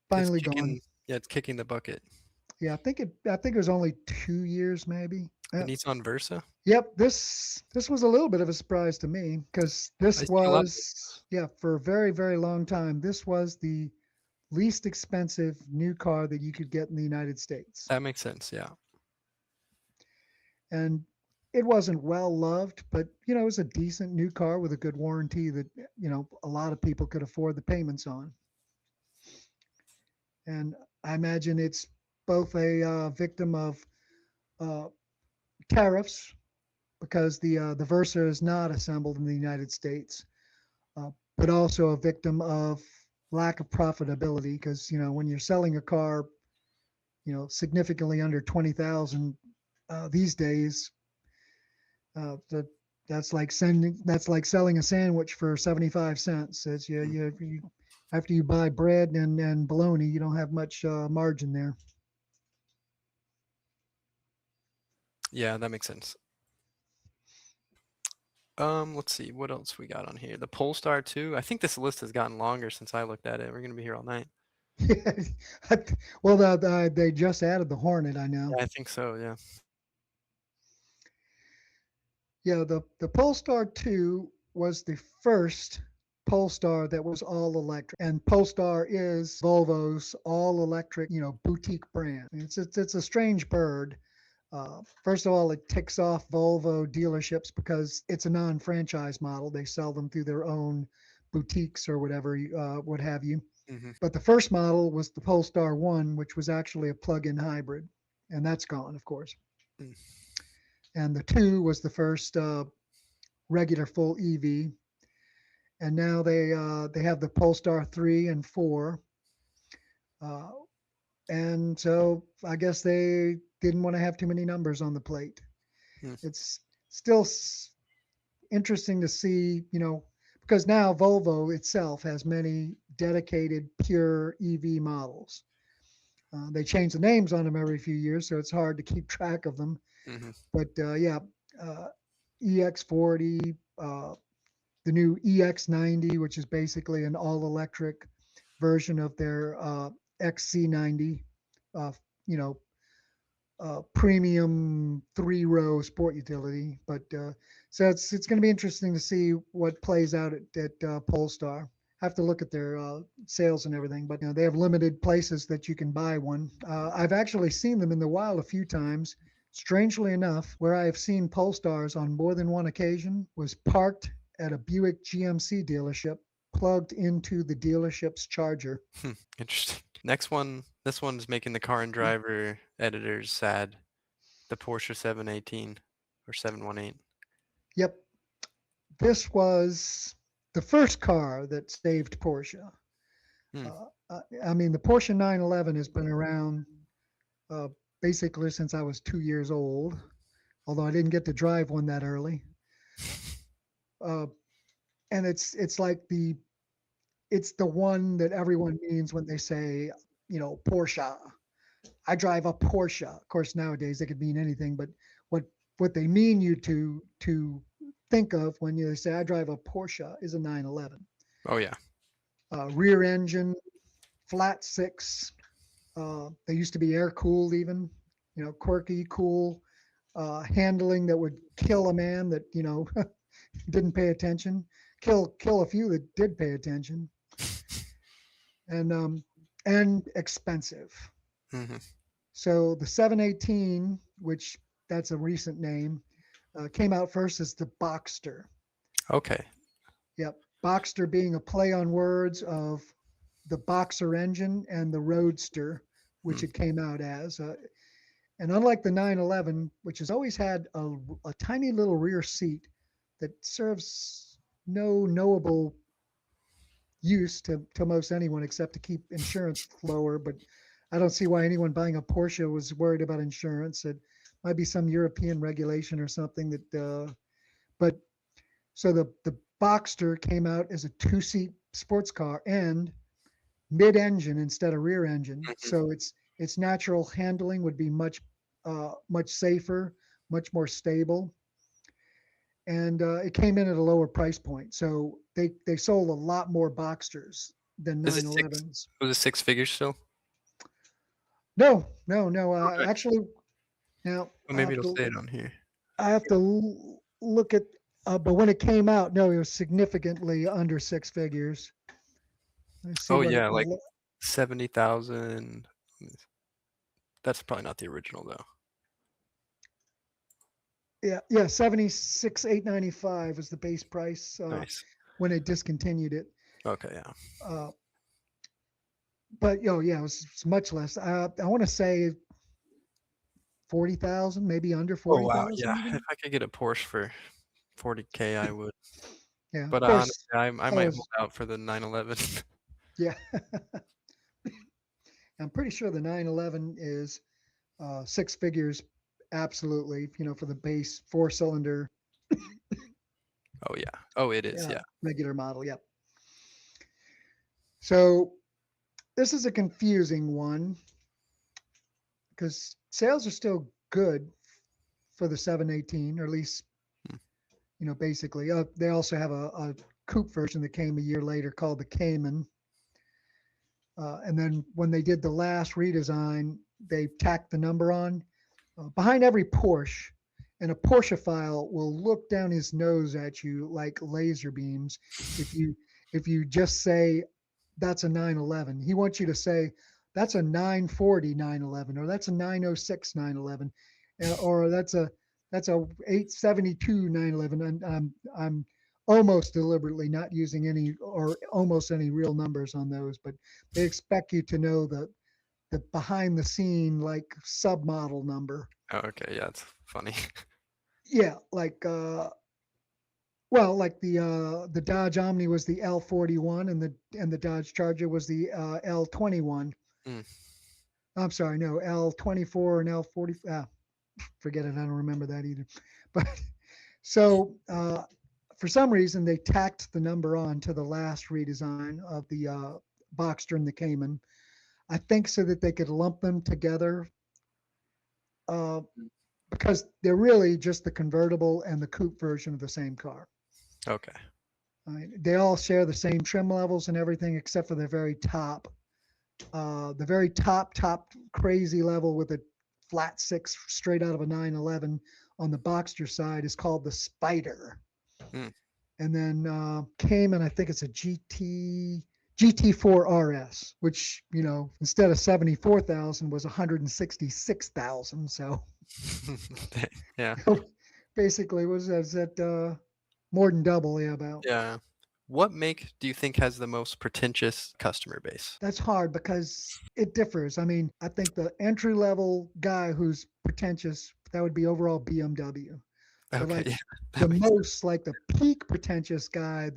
finally gone. kicking. Yeah, it's kicking the bucket. Yeah, I think it was only 2 years maybe. The Nissan Versa. Yep, this was a little bit of a surprise to me because I this see a lot of was, yeah, for a very long time, this was the least expensive new car that you could get in the United States. that makes sense. Yeah. And it wasn't well loved, but it was a decent new car with a good warranty that a lot of people could afford the payments on. And I imagine it's both a victim of uh, tariffs because the Versa is not assembled in the United States, but also a victim of lack of profitability because when you're selling a car, significantly under 20,000 these days, that that's like selling a sandwich for 75 cents. As Mm. you after you buy bread and bologna, you don't have much margin there. Yeah, that makes sense. Let's see what else we got on here. The Polestar 2. I think this list has gotten longer since I looked at it. We're gonna be here all night. Well, they just added the Hornet, I know. Yeah, I think so. Yeah. Yeah, the Polestar 2 was the first Polestar that was all electric. And Polestar is Volvo's all electric, boutique brand. It's a strange bird. First of all, it ticks off Volvo dealerships because it's a non-franchise model. They sell them through their own boutiques or whatever, what have you. Hmm. But the first model was the Polestar 1, which was actually a plug-in hybrid, and that's gone, of course. Mm. And the 2 was the first regular full EV, and now they have the Polestar 3 and 4. Uh, and so I guess they didn't want to have too many numbers on the plate. Mm. It's still interesting to see, because now Volvo itself has many dedicated pure EV models. They change the names on them every few years, so it's hard to keep track of them. Hmm. But yeah, EX40, the new EX90, which is basically an all electric version of their XC90, uh, you know, premium 3-row sport utility. But so it's going to be interesting to see what plays out at Polestar. Have to look at their sales and everything, but they have limited places that you can buy one. I've actually seen them in the wild a few times. Strangely enough, where I have seen Polestars on more than one occasion was parked at a Buick GMC dealership, plugged into the dealership's charger. Hmm. Interesting. Next one. This one's making the car and driver editors sad. The Porsche 718 or 718. Yep, this was the first car that saved Porsche. Hmm. I mean, the Porsche 911 has been around uh, basically since I was 2 years old, although I didn't get to drive one that early. Uh, and it's the one that everyone means when they say, Porsche. I drive a Porsche. Of course, nowadays they could mean anything, but what what they mean you to think of when you say I drive a Porsche is a 911. Oh yeah. Rear engine, flat six. They used to be air cooled, even. Quirky, cool, handling that would kill a man that didn't pay attention. Kill a few that did pay attention, and expensive. Hmm. So the 718, which that's a recent name, came out first as the Boxster. Okay. Yep, Boxster being a play on words of the Boxer engine and the Roadster, which Hmm. it came out as. And unlike the 911, which has always had a tiny little rear seat that serves no knowable use to most anyone except to keep insurance lower. But I don't see why anyone buying a Porsche was worried about insurance. It might be some European regulation or something that. But so the Boxster came out as a 2-seat sports car and mid-engine instead of rear engine. Hmm. So its natural handling would be much safer, much more stable, and it came in at a lower price point. So they sold a lot more Boxsters than Is it six? 911s. Was it six figures still? No, no, no. Okay. Actually, now Well, maybe it'll say it on here. I have to look at. But when it came out, no, it was significantly under 6 figures. Let's see Oh what it. yeah, like 70,000. That's probably not the original though. Yeah, 76,895 was the base price Nice. when they discontinued it. Okay, yeah. Uh, but yeah, it's much less. I want to say 40,000, maybe under Oh wow, 40,000 yeah. If even. I could get a Porsche for 40K, I would. Yeah, of But honestly, course. I That might hold was out for the 911. yeah. I'm pretty sure the 911 is 6 figures, absolutely. For the base 4-cylinder Oh yeah. Oh, it is. Yeah. regular model. Yep. So this is a confusing one because sales are still good for the 718, or at least Hmm. basically. They also have a coupe version that came a year later called the Cayman. And then when they did the last redesign, they tacked the number on behind every Porsche. And a Porscheophile will look down his nose at you like laser beams if you just say that's a 911. He wants you to say that's a 940 911, or that's a 906 911, or that's a 872 911. And I'm almost deliberately not using any or almost any real numbers on those, but they expect you to know the behind the scene like submodel number. Oh, okay, yeah, it's funny. Yeah, like well, like the Dodge Omni was the L41, and the Dodge Charger was the L21. Mm, I'm sorry, no, L24 and L40. Forget it, I don't remember that either. But so for some reason they tacked the number on to the last redesign of the Boxster and the Cayman. I think so that they could lump them together uh, because they're really just the convertible and the coupe version of the same car. okay. They all share the same trim levels and everything except for the very top. The very top crazy level with a flat six straight out of a 911 on the Boxster side is called the Spider. Mm. And then Cayman, I think it's a GT4 RS, which instead of 74,000 was 166,000. So Yeah. basically was that more than double, yeah, about. Yeah. What make do you think has the most pretentious customer base? That's hard because it differs. I mean, I think the entry level guy who's pretentious, that would be overall BMW. But Okay, like yeah, the that makes most, like the peak pretentious guy,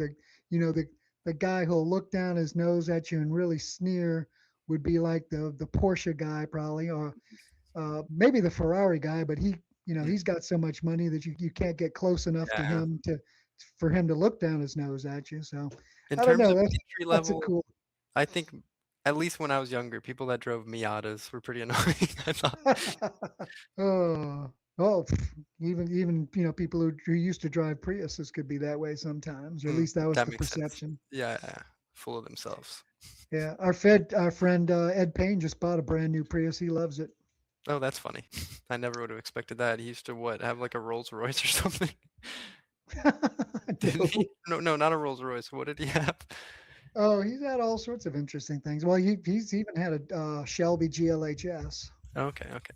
you know, the the guy who'll look down his nose at you and really sneer would be like the Porsche guy probably, or maybe the Ferrari guy, but mm, he's got so much money that you can't get close enough to yeah. him for him to look down his nose at you. So In I don't terms know. of entry That's a level, cool. I think at least when I was younger, people that drove Miatas were pretty annoying, I thought. Oh, oh, even people who used to drive Priuses could be that way sometimes, or at Mm, least that was that the makes sense. perception. Yeah, yeah, full of themselves. Yeah, our friend Ed Payne just bought a brand new Prius. He loves it. Oh, that's funny. I never would have expected that. He used to what, have like a Rolls Royce or something? Didn't he? No. No, no, not a Rolls Royce. What did he have? Oh, he's had all sorts of interesting things. Well, he's even had a Shelby GLHS. Okay, okay.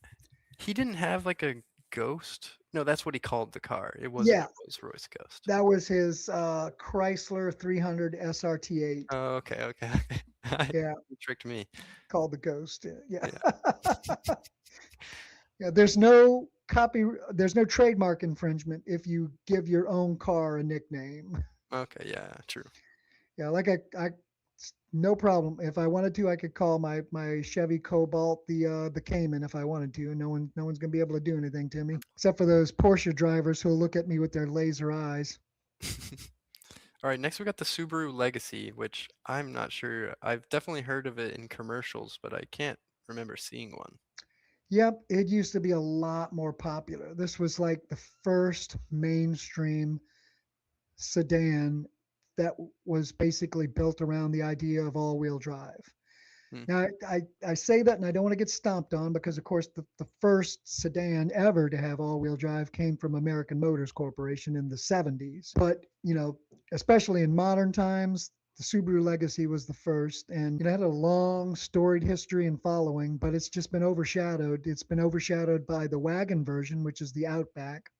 He didn't have like a Ghost? No, that's what he called the car. It wasn't a Yeah, Rolls Royce Ghost. that was his Chrysler 300 SRT8. Oh, okay, okay, okay. Yeah, You tricked me. called the Ghost. Yeah. Yeah. Yeah, there's no trademark infringement if you give your own car a nickname. Okay, yeah, true. Yeah, like no problem. If I wanted to, I could call my Chevy Cobalt the Cayman if I wanted to, and no one's gonna be able to do anything to me except for those Porsche drivers who'll look at me with their laser eyes. All right, next we got the Subaru Legacy, which I'm not sure. I've definitely heard of it in commercials, but I can't remember seeing one. Yep, it used to be a lot more popular. This was like the first mainstream sedan that was basically built around the idea of all-wheel drive. Hmm. Now, I say that and I don't want to get stomped on because, of course, the first sedan ever to have all wheel drive came from American Motors Corporation in the 70s. But, especially in modern times, the Subaru Legacy was the first, and it had a long storied history and following, but it's just been overshadowed. It's been overshadowed by the wagon version, which is the Outback,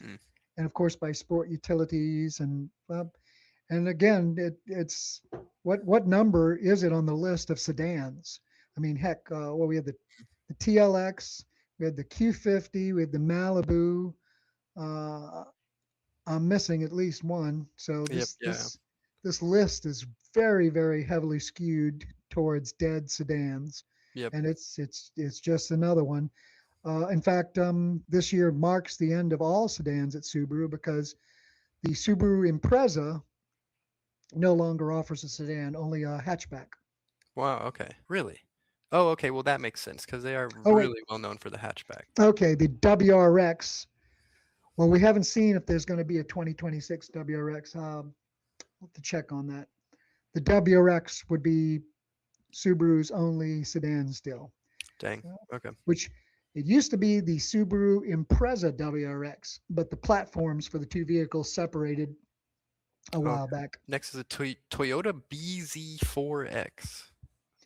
Hmm. and of course by sport utilities and again, it's what number is it on the list of sedans? I mean, heck, well, we had the TLX, we had the Q50, we had the Malibu. Uh, I'm missing at least one. So Yep, this yeah. this this list is very very heavily skewed towards dead sedans, Yep. and it's just another one. In fact, this year marks the end of all sedans at Subaru because the Subaru Impreza no longer offers a sedan, only a hatchback. Wow, okay. Really? Oh, okay, well that makes sense because they are Oh wait, really well known for the hatchback. okay, the WRX Well, we haven't seen if there's going to be a 2026 WRX. We'll have to check on that. The WRX would be Subaru's only sedan still, Dang. uh, Okay. which it used to be the Subaru Impreza WRX, but the platforms for the two vehicles separated a while Okay. back. Next is a Toyota BZ4X.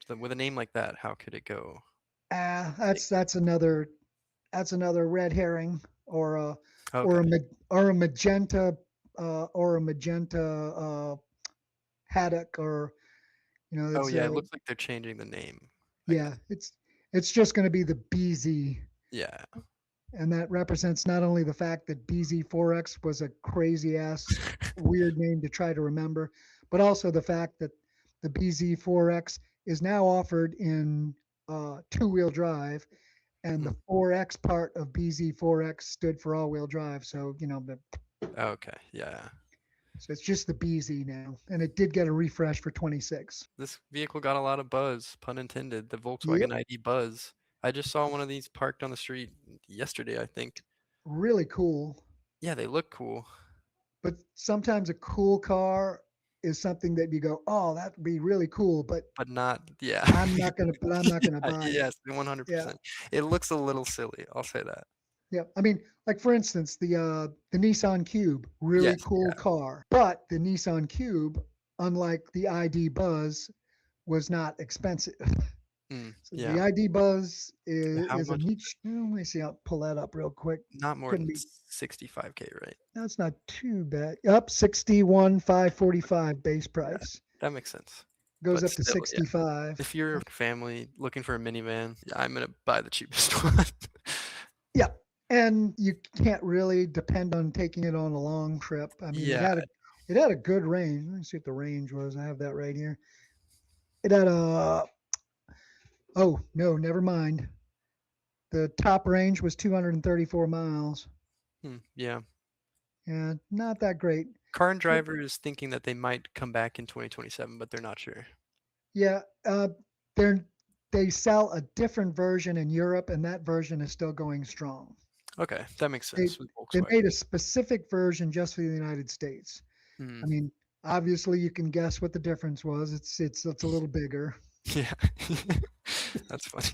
So with a name like that, how could it go? Ah, Big. that's another red herring or a or Okay. a or a magenta haddock or Oh it's yeah, it a looks like they're changing the name. I yeah guess. it's just going to be the BZ, Yeah. and that represents not only the fact that BZ4X was a crazy ass weird name to try to remember, but also the fact that the BZ4X is now offered in two-wheel drive, and Hmm. the 4X part of BZ4X stood for all-wheel drive. So Okay. Yeah. so it's just the BZ now, and it did get a refresh for 26. This vehicle got a lot of buzz, pun intended. The Volkswagen Yep, ID Buzz. I just saw one of these parked on the street yesterday, I think. really cool. Yeah, they look cool, But sometimes a cool car is something that you go, oh, that would be really cool, but but not, yeah. I'm not gonna Yeah, buy it. yes, Yeah, 100%. It looks a little silly, I'll say that. yeah. I mean, like for instance, the Nissan Cube, really Yes, cool yeah. car, but the Nissan Cube, unlike the ID Buzz, was not expensive. So the Yeah. ID Buzz How is a much? niche. Let me see. I'll pull that up real quick. Not more Couldn't than be. 65K, right? That's not too bad. Up 61,545 base Yeah, price. that makes sense. Goes But up to still, yeah. 65. If you're a family looking for a minivan, yeah, I'm gonna buy the cheapest one. Yeah. And you can't really depend on taking it on a long trip. I mean, Yeah. it had a good range. Let me see what the range was. I have that right here. It had a oh no, never mind. The top range was 234 miles. Yeah. And not that great. Car and But Driver is thinking that they might come back in 2027, but they're not sure. yeah, they're they sell a different version in Europe, and that version is still going strong. Okay, that makes They sense with they Volkswagen. made a specific version just for the United States. Hmm. I mean, obviously you can guess what the difference was. It's a little bigger. Yeah. That's funny.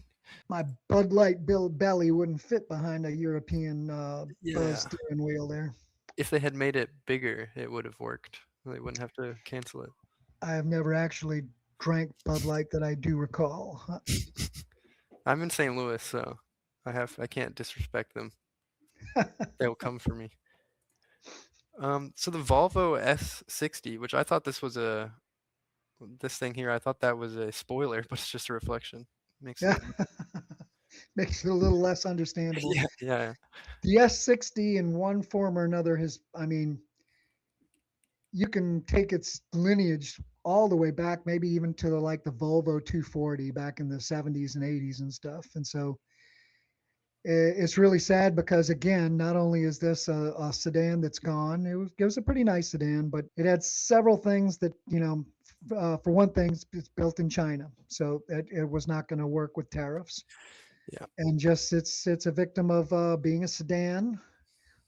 My Bud Light belly wouldn't fit behind a European Buzz Yeah. steering wheel there. If they had made it bigger, it would have worked. They wouldn't have to cancel it. I have never actually drank Bud Light that I do recall. I'm in St. Louis, so I can't disrespect them. They'll come for me. So the Volvo S60, which I thought this thing here, I thought that was a spoiler, but it's just a reflection. Makes Yeah, it makes it a little less understandable. yeah, yeah. The S60 in one form or another has, I mean, you can take its lineage all the way back, maybe even to like the Volvo 240 back in the 70s and 80s and stuff. And so it's really sad because, again, not only is this a sedan that's gone, it was a pretty nice sedan, but it had several things that, for one thing, it's built in China. So it was not going to work with tariffs. Yeah. And just it's a victim of being a sedan.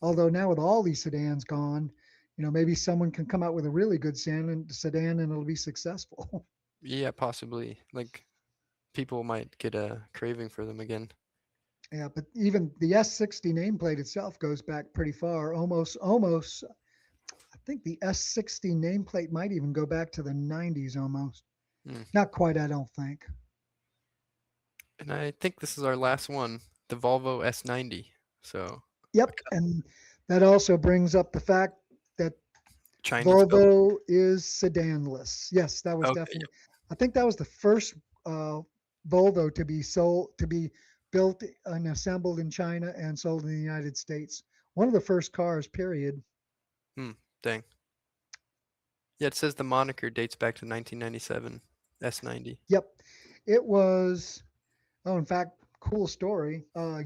Although now with all these sedans gone, maybe someone can come out with a really good sedan and it'll be successful. Yeah, possibly. Like people might get a craving for them again. Yeah, but even the S60 nameplate itself goes back pretty far. Almost. I think the S60 nameplate might even go back to the 90s almost. Mm. Not quite, I don't think. And I think this is our last one, the Volvo S90. So Yep, and that also brings up the fact that Chinese built. Volvo is sedanless. Yes, that was Okay, definitely. I think that was the first uh, Volvo to be built and assembled in China and sold in the United States. One of the first cars, period. yeah. Dang. Yeah, it says the moniker dates back to 1997. S90. Yep, it was. Oh, in fact, cool story. Every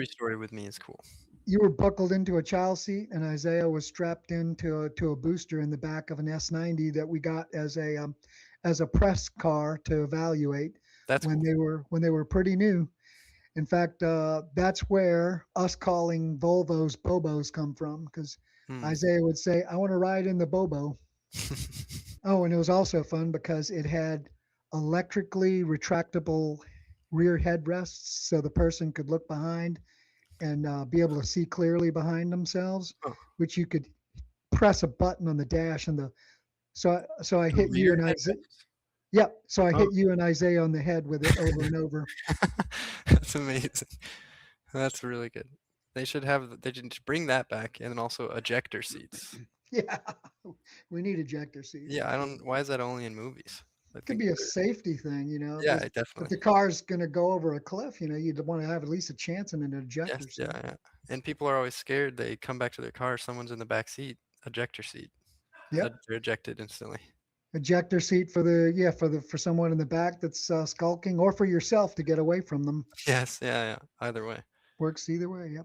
story with me is cool. You were buckled into a child seat, and Isaiah was strapped into a booster in the back of an S90 that we got as a press car to evaluate That's cool. when they were pretty new. In fact, that's where us calling Volvos Bobos come from, because Hmm. Isaiah would say, "I want to ride in the Bobo." Oh, and it was also fun because it had electrically retractable rear headrests, so the person could look behind and be able to see clearly behind themselves, Oh, which you could press a button on the dash, and the so I the hit you rear and Isaiah. headrests? Yep. So I Oh. hit you and Isaiah on the head with it over and over. That's amazing. That's really good. They should bring that back and then also ejector seats. Yeah. We need ejector seats. Yeah, I don't why is that only in movies? I Could think be a they're safety thing, yeah, if definitely. the car's going to go over a cliff, you'd want to have at least a chance in an Yes, ejector yeah, seat. yeah. And people are always scared. They come back to their car, someone's in the back seat, ejector seat. Yep. They're ejected instantly. Ejector seat for the yeah for someone in the back that's skulking, or for yourself to get away from them. Yes, yeah, yeah. Either way. Works either way. Yep.